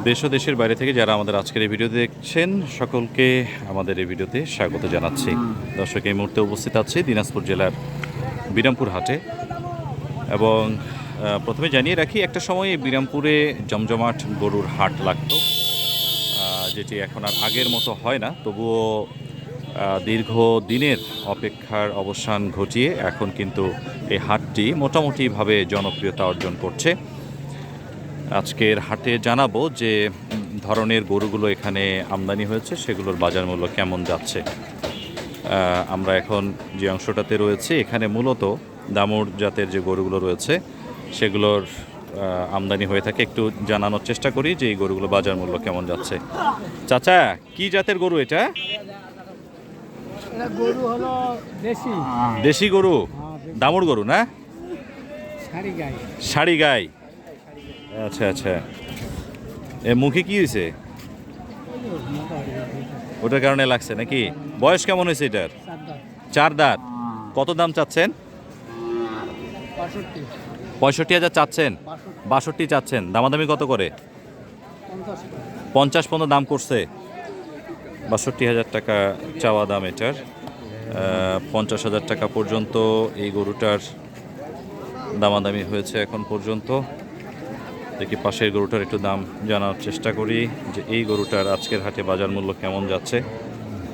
দেশ ও দেশের বাইরে থেকে যারা আমাদের আজকের এই ভিডিও দেখছেন সকলকে আমাদের এই ভিডিওতে স্বাগত জানাচ্ছি। দর্শক, এই মুহূর্তে উপস্থিত আছি দিনাজপুর জেলার বিরামপুর হাটে এবং প্রথমে জানিয়ে রাখি, একটা সময় এই বিরামপুরে জমজমাট গরুর হাট লাগতো, যেটি এখন আর আগের মতো হয় না। তবুও দীর্ঘ দিনের অপেক্ষার অবসান ঘটিয়ে এখন কিন্তু এই হাটটি মোটামুটিভাবে জনপ্রিয়তা অর্জন করছে। আজকের হাটে জানাবো যে ধরনের গরুগুলো এখানে আমদানি হয়েছে সেগুলোর বাজার মূল্য কেমন যাচ্ছে। আমরা এখন যে অংশটাতে রয়েছে এখানে মূলত দামুর জাতের যে গরুগুলো রয়েছে সেগুলোর আমদানি হয়ে থাকে। একটু জানানোর চেষ্টা করি যে এই গরুগুলো বাজার মূল্য কেমন যাচ্ছে। চাচা, কি জাতের গরু এটা? গরু হলো দেশি দেশি গরু, দামুর গরু না? শাড়ি গাই। আচ্ছা আচ্ছা, এ মুখে কি হয়েছে? ওটার কারণে লাগছে নাকি? বয়স কেমন হয়েছে এটার? 4 দাঁত। কত দাম চাচ্ছেন? 65,000 চাচ্ছেন? 62 চাচ্ছেন। দামাদামি কত করে? 50 পর্যন্ত দাম করছে। 62,000 টাকা চাওয়া দাম এটার। 50,000 টাকা পর্যন্ত এই গরুটার দামাদামি হয়েছে এখন পর্যন্ত। দেখি পাশের গরুটার একটু দাম জানার চেষ্টা করি যে এই গরুটার আজকের হাটে বাজার মূল্য কেমন যাচ্ছে।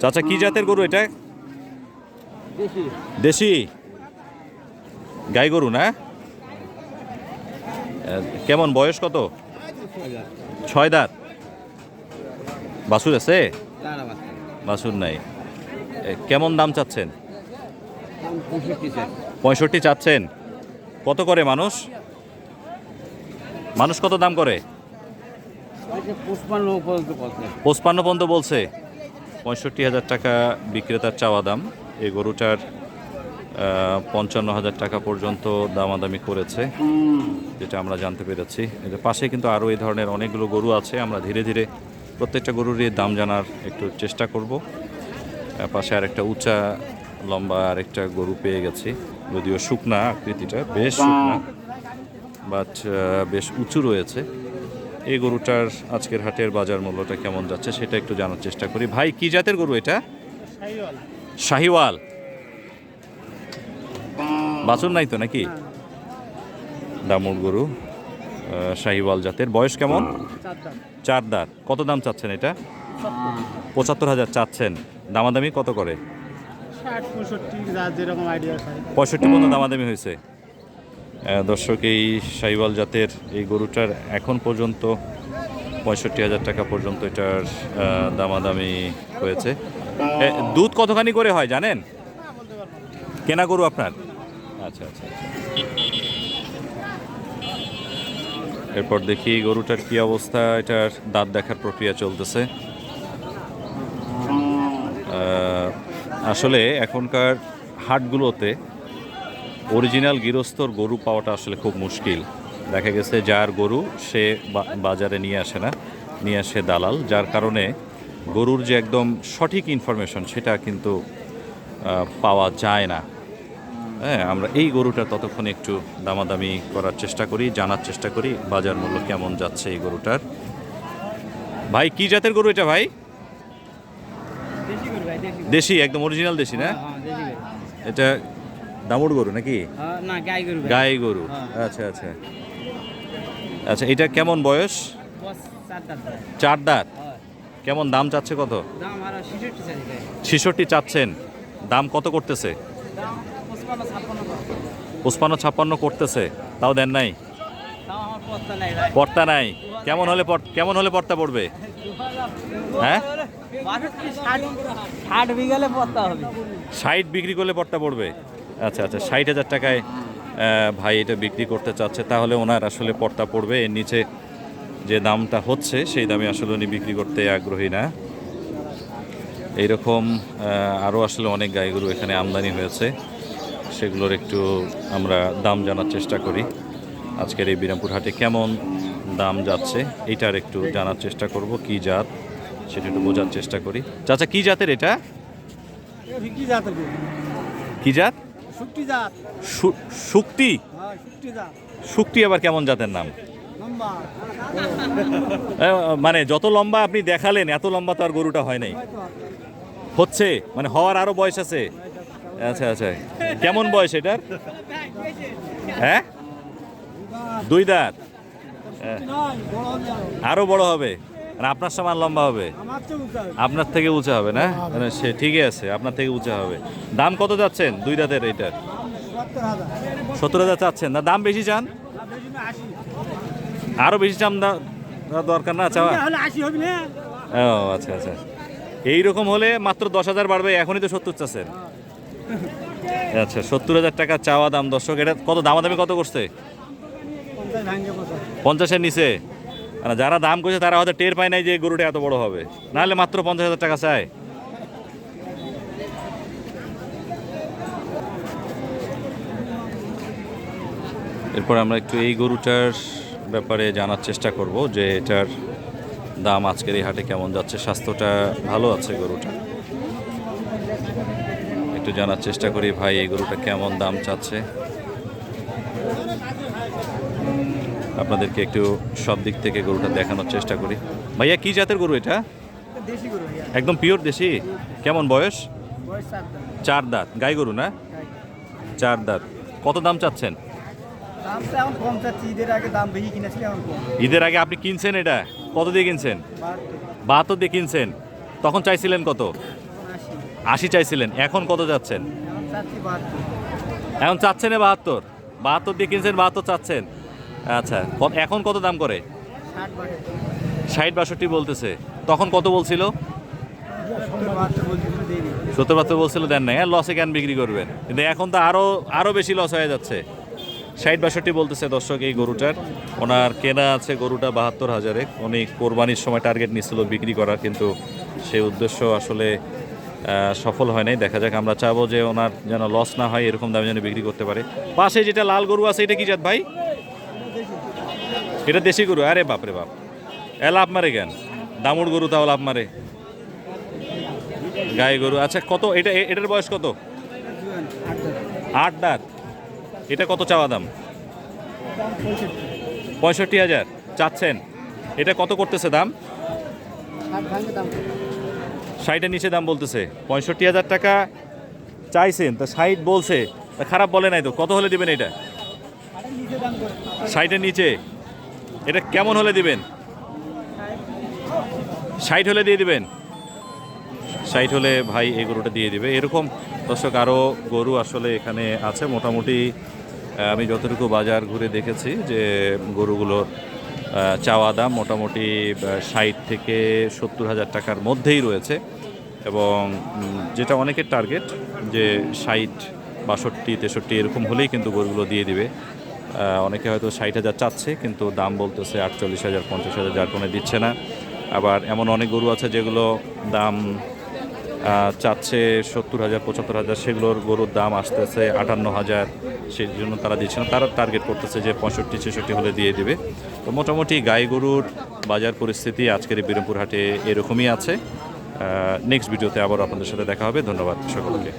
চাচা, কি জাতের গরু এটা? দেশি গাই গরু না? কেমন বয়স কত? 6 দাঁত। বাছুর আছে? বাছুর নাই। কেমন দাম চাচ্ছেন? 65 চাচ্ছেন। কত করে মানুষ কত দাম করে? 55 পর্যন্ত বলছে। 65,000 টাকা বিক্রেতার চাওয়া দাম। এই গরুটার 55,000 টাকা পর্যন্ত দামাদামি করেছে, যেটা আমরা জানতে পেরেছি। এদের পাশে কিন্তু আরও এই ধরনের অনেকগুলো গরু আছে। আমরা ধীরে ধীরে প্রত্যেকটা গরুরই দাম জানার একটু চেষ্টা করব। পাশে আরেকটা উঁচা লম্বা আরেকটা গরু পেয়ে গেছি, যদিও শুকনা আকৃতিটা, বেশ শুকনা বাট বেশ উঁচু রয়েছে। এই গরুটার আজকের হাটের বাজার মূল্যটা কেমন যাচ্ছে সেটা একটু জানার চেষ্টা করি। ভাই, কি জাতের গরু এটা? শাহিওয়াল। বাছুর নাই তো নাকি? দামুর গরু, শাহিওয়াল জাতের। বয়স কেমন? 4 দাঁত। কত দাম চাচ্ছেন এটা? 75,000 চাচ্ছেন। দামাদামি কত করে? 65 পর্যন্ত দামাদামি হয়েছে। দর্শক, এই শাহিওয়াল জাতের এই গরুটার এখন পর্যন্ত 65,000 টাকা পর্যন্ত এটার দামাদামি হয়েছে। দুধ কতখানি করে হয় জানেন? কেনা গরু আপনার? আচ্ছা আচ্ছা। এরপর দেখি এই গরুটার কি অবস্থা। এটার দাঁত দেখার প্রক্রিয়া চলতেছে। আসলে এখনকার হাটগুলোতে অরিজিনাল গৃহস্থর গরু পাওয়াটা আসলে খুব মুশকিল। দেখা গেছে যার গরু সে বাজারে নিয়ে আসে না, নিয়ে আসে দালাল, যার কারণে গরুর যে একদম সঠিক ইনফরমেশন সেটা কিন্তু পাওয়া যায় না। হ্যাঁ, আমরা এই গরুটা ততক্ষণ একটু দামাদামি করার চেষ্টা করি, জানার চেষ্টা করি বাজার মূল্য কেমন যাচ্ছে এই গরুটার। ভাই, কি জাতের গরু এটা ভাই? দেশি, একদম অরিজিনাল দেশি না? এটা দামুর গরু নাকি? না, গাই গরু। আচ্ছা আচ্ছা আচ্ছা। এটা কেমন বয়স? 4 দাঁত। কেমন দাম চাচ্ছে? কত? 66 চাচ্ছেন। দাম কত করতেছে? 55-56 করতেছে। তাও দেন নাই? পর্তা নাই। কেমন হলে পর্তা পড়বে? হ্যাঁ, 60 বিক্রি করলে পর্তা পড়বে। আচ্ছা আচ্ছা, 60,000 টাকায় ভাই এটা বিক্রি করতে চাচ্ছে। তাহলে ওনার আসলে পর্তা পড়বে। এর নিচে যে দামটা হচ্ছে সেই দামে আসলে উনি বিক্রি করতে আগ্রহী না। এইরকম আরও আসলে অনেক গাইগরু এখানে আমদানি হয়েছে, সেগুলোর একটু আমরা দাম জানার চেষ্টা করি। আজকের এই বিরামপুর হাটে কেমন দাম যাচ্ছে এইটার একটু জানার চেষ্টা করব। কি জাত সেটা একটু বোঝার চেষ্টা করি। চাচা, কি জাতের এটা? কি জাত? শুক্তি। শুক্তি আবার কেমন জাতের নাম? মানে যত লম্বা আপনি দেখালেন এত লম্বা তো আর গরুটা হয় নাই। হচ্ছে মানে হওয়ার আরো বয়স আছে। আচ্ছা আচ্ছা, কেমন বয়স এটার? হ্যাঁ, 2 দাঁত। আরো বড় হবে, মানে আপনার সমান লম্বা হবে, আপনার থেকে উঁচা হবে না? মানে সে ঠিকই আছে, আপনার থেকে উঁচা হবে। দাম কত যাচ্ছেন 2 দাঁতের এইটার? 70,000 চাচ্ছেন না? দাম বেশি চান? আরো বেশি চাম দরকার না চাওয়া? ও আচ্ছা আচ্ছা, এইরকম হলে মাত্র 10,000 বাড়বে, এখনই তো 70 চাচ্ছেন। আচ্ছা, 70,000 টাকা চাওয়া দাম। দর্শক, এটা কত দামাদামি কত করছে? 50-এর নিচে? মানে যারা দাম করছে তারা হয়তো টের পায় নাই যে গরুটা এত বড় হবে, নাহলে মাত্র 50,000 টাকা চায়। এরপর আমরা একটু এই গরুটার ব্যাপারে জানার চেষ্টা করব যে এটার দাম আজকের এই হাটে কেমন যাচ্ছে। স্বাস্থ্যটা ভালো আছে গরুটা, একটু জানার চেষ্টা করি ভাই এই গরুটা কেমন দাম চাচ্ছে। আপনাদেরকে একটু সব দিক থেকে গরুটা দেখানোর চেষ্টা করি। ভাইয়া, কি জাতের গরু এটা? দেশি গরু ভাইয়া। একদম পিওর দেশি? কেমন বয়স? বয়স 4 দাঁত। 4 দাঁত, গাই গরু না? 4 দাঁত। কত দাম চাচ্ছেন? দামটা এখন কম চাচ্ছি, ঈদের আগে দাম বেশি কিনেছিল, এখন কম। ঈদের আগে আপনি কিনছেন এটা কত দিয়ে কিনছেন? 72 দিয়ে কিনছেন। তখন চাইছিলেন কত? 80 চাইছিলেন, এখন কত যাচ্ছেন? এখন চাচ্ছি 72। এখন চাচ্ছেন 72? 72 দিয়ে কিনছেন, 72 চাচ্ছেন। আচ্ছা, এখন কত দাম করে? 60-62 বলতেছে। তখন কত বলছিল? 70-72 বলছিল, দেন নাই। লসে কেন বিক্রি করবেন? কিন্তু এখন তো আরো বেশি লস হয়ে যাচ্ছে। 60-62 বলতেছে দর্শক এই গরুটার। ওনার কেনা আছে গরুটা 72,000-এ। উনি কোরবানির সময় টার্গেট নিচ্ছিল বিক্রি করার, কিন্তু সেই উদ্দেশ্য আসলে সফল হয় নাই। দেখা যাক, আমরা চাবো যে ওনার যেন লস না হয়, এরকম দামে যেন বিক্রি করতে পারে। পাশে যেটা লাল গরু আছে, এটা কি জাত ভাই? এটা দেশি গরু? আরে বাপরে বাপ, লাভ মারে কেন? দামুর গরু তাও লাভ মারে, গায়ে গরু। আচ্ছা, কত এটার বয়স কত? 8 দাঁত। এটা কত চাওয়া দাম? 65,000 চাচ্ছেন। এটা কত করতেছে দাম? 60-এর নিচে দাম বলতেছে। 65,000 টাকা চাইছেন, তা 60 বলছে, তা খারাপ বলে নাই তো। কত হলে দিবেন এটা? 60-এর নিচে? এটা কেমন হলে দিবেন? 60 হলে দিয়ে দিবেন? 60 হলে ভাই এই গরুটা দিয়ে দিবে। এরকম দর্শক আরও গরু আসলে এখানে আছে। মোটামুটি আমি যতটুকু বাজার ঘুরে দেখেছি যে গরুগুলোর চাওয়া দাম মোটামুটি 60 থেকে 70,000 টাকার মধ্যেই রয়েছে, এবং যেটা অনেকের টার্গেট যে 60, 62, 63 এরকম হলেই কিন্তু গরুগুলো দিয়ে দিবে। অনেকে হয়তো 60,000 চাচ্ছে, কিন্তু দাম বলতেছে 48,000, 50,000, যার কোনো দিচ্ছে না। আবার এমন অনেক গরু আছে যেগুলো দাম চাচ্ছে 70,000, 75,000, সেগুলোর গরুর দাম আসতেছে 58,000, সেই জন্য তারা দিচ্ছে না। তারা টার্গেট করতেছে যে 65, 66 হলে দিয়ে দিবে। তো মোটামুটি গাই গরুর বাজার পরিস্থিতি আজকের এই বিরামপুর হাটে এরকমই আছে। নেক্সট ভিডিওতে আবার আপনাদের সাথে দেখা হবে। ধন্যবাদ সকলকে।